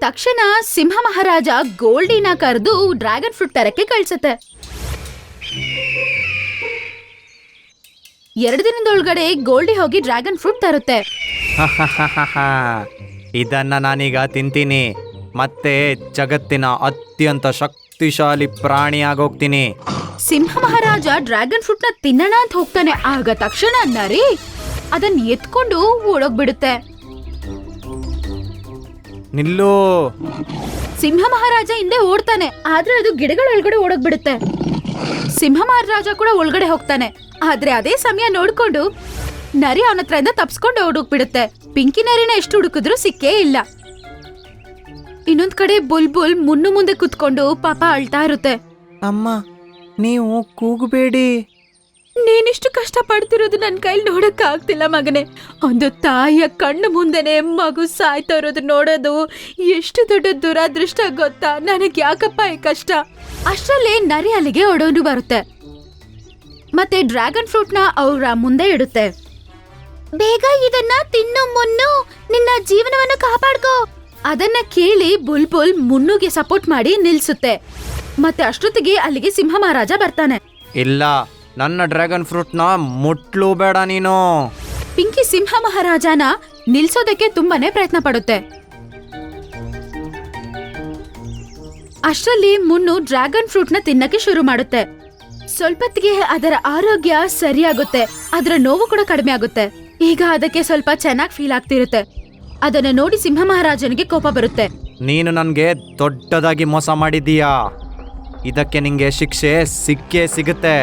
ತಕ್ಷಣ ಸಿಂಹ ಮಹಾರಾಜ ಗೋಲ್ಡಿನ ಕರೆದು dragon fruit ತರಕ್ಕೆ ಕಳ್ಸತ್ತೆ. 2 ದಿನದೊಳಗಡೆ ಗೋಲ್ಡಿ ಹೋಗಿ ಡ್ರ್ಯಾಗನ್ ಫ್ರೂಟ್ ತರುತ್ತೆ. ಇದನ್ನ ನಾನೀಗ ತಿಂತೀನಿ, ಮತ್ತೆ ಜಗತ್ತಿನ ಅತ್ಯಂತ ಶಕ್ತಿಶಾಲಿ ಪ್ರಾಣಿ ಆಗೋಗ್ತೀನಿ. ಸಿಂಹ ಮಹಾರಾಜ ಡ್ರ್ಯಾಗನ್ ಫ್ರೂಟ್ ನ ತಿನ್ನೋಣ ಅಂತ ಹೋಗ್ತಾನೆ. ಆಗ ತಕ್ಷಣ ನರಿ ಅದನ್ನ ಎತ್ಕೊಂಡು ಓಡೋಗ್ಬಿಡುತ್ತೆ. ನಿಲ್ಲು. ಸಿಂಹ ಮಹಾರಾಜ ಹಿಂದೆ ಓಡ್ತಾನೆ, ಆದ್ರೆ ಅದು ಗಿಡಗಳ ಒಳಗಡೆ ಓಡೋಗ್ಬಿಡುತ್ತೆ. ಸಿಂಹ ಮಹಾರಾಜ ಕೂಡ ಒಳಗಡೆ ಹೋಗ್ತಾನೆ, ಆದ್ರೆ ಅದೇ ಸಮಯ ನೋಡ್ಕೊಂಡು ನರಿ ಅವನ ಹತ್ರದಿಂದ ತಪ್ಸ್ಕೊಂಡು ಓಡೋಗ್ಬಿಡುತ್ತೆ. ಪಿಂಕಿ ನರಿನ ಎಷ್ಟು ಹುಡುಕಿದ್ರು ಸಿಕ್ಕೇ ಇಲ್ಲ. ಇನ್ನೊಂದ್ ಕಡೆ ಬುಲ್ಬುಲ್ ಮುಂದೆ ಕುತ್ಕೊಂಡು ಪಾಪ ಅಳ್ತಾ ಇರುತ್ತೆ. ಅಮ್ಮ, ನೀವು ಕೂಗಬೇಡಿ. ನೀನಿಷ್ಟು ಕಷ್ಟ ಪಡ್ತಿರೋದು ನನ್ ಕೈಲಿ ನೋಡಕ್ ಆಗ್ತಿಲ್ಲ ಮಗನೇ. ಒಂದು ತಾಯಿಯ ಕಣ್ಣು ಮುಂದೆನೆ ಮಗು ಸಾಯ್ತಾ ಇರೋದು ನೋಡೋದು ಎಷ್ಟು ದೊಡ್ಡ ದುರಾದೃಷ್ಟ ಗೊತ್ತಾ. ನನಗ್ ಯಾಕಪ್ಪ ಈ ಕಷ್ಟ. ಅಷ್ಟರಲ್ಲೇ ನರಿ ಅಲ್ಲಿಗೆ ಓಡೋನು ಬರುತ್ತೆ, ಮತ್ತೆ ಡ್ರ್ಯಾಗನ್ ಫ್ರೂಟ್ ನ ಅವ್ರ ಮುಂದೆ ಇಡುತ್ತೆ. ಬೇಗ ಇದನ್ನ ತಿನ್ನು ಮುನ್ನು, ನಿನ್ನ ಜೀವನವನ್ನು ಕಾಪಾಡ್ಕೋ. ಅದನ್ನ ಕೇಳಿ ಬುಲ್ಬುಲ್ ಮುನ್ನುಗೆ ಸಪೋರ್ಟ್ ಮಾಡಿ ನಿಲ್ಸುತ್ತೆ. ಮತ್ತೆ ಅಷ್ಟೊತ್ತಿಗೆ ಅಲ್ಲಿಗೆ ಸಿಂಹ ಮಹಾರಾಜ ಬರ್ತಾನೆ. ಇಲ್ಲ, ನನ್ನ ಡ್ರ್ಯಾಗನ್ ಫ್ರೂಟ್ನ ಮುಟ್ಲು ಬೇಡ ನೀನು. ಪಿಂಕಿ ಸಿಂಹ ಮಹಾರಾಜನ ನಿಲ್ಸೋದಕ್ಕೆ ತುಂಬಾನೇ ಪ್ರಯತ್ನ ಪಡುತ್ತೆ. ಅಷ್ಟರಲ್ಲಿ ಮುನ್ನು ಡ್ರ್ಯಾಗನ್ ಫ್ರೂಟ್ ನ ತಿನ್ನಕ್ಕೆ ಶುರು ಮಾಡುತ್ತೆ. ಸ್ವಲ್ಪತ್ತಿಗೆ ಅದರ ಆರೋಗ್ಯ ಸರಿಯಾಗುತ್ತೆ, ಅದರ ನೋವು ಕೂಡ ಕಡಿಮೆ ಆಗುತ್ತೆ. ಈಗ ಅದಕ್ಕೆ ಸ್ವಲ್ಪ ಚೆನ್ನಾಗಿ ಫೀಲ್ ಆಗ್ತಿರುತ್ತೆ. ಅದನ್ನ ನೋಡಿ ಸಿಂಹ ಮಹಾರಾಜನಿಗೆ ಕೋಪ ಬರುತ್ತೆ. ನೀನು ನನ್ಗೆ ದೊಡ್ಡದಾಗಿ ಮೋಸ ಮಾಡಿದೀಯಾ, ಇದಕ್ಕೆ ನಿಂಗೆ ಶಿಕ್ಷೆ ಸಿಕ್ಕೇ ಸಿಗುತ್ತೆ.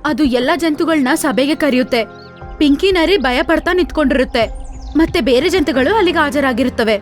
ಅದು ಎಲ್ಲ ಜಂತುಗಳನ್ನ ಸಭೆಗೆ ಕರೆಯುತ್ತೆ. ಪಿಂಕಿ ನರಿ ಭಯ ಪಡ್ತಾ ನಿಂತ್ಕೊಂಡಿರುತ್ತೆ, ಮತ್ತೆ ಬೇರೆ ಜಂತುಗಳು ಅಲ್ಲಿಗೆ ಹಾಜರಾಗಿರುತ್ತವೆ.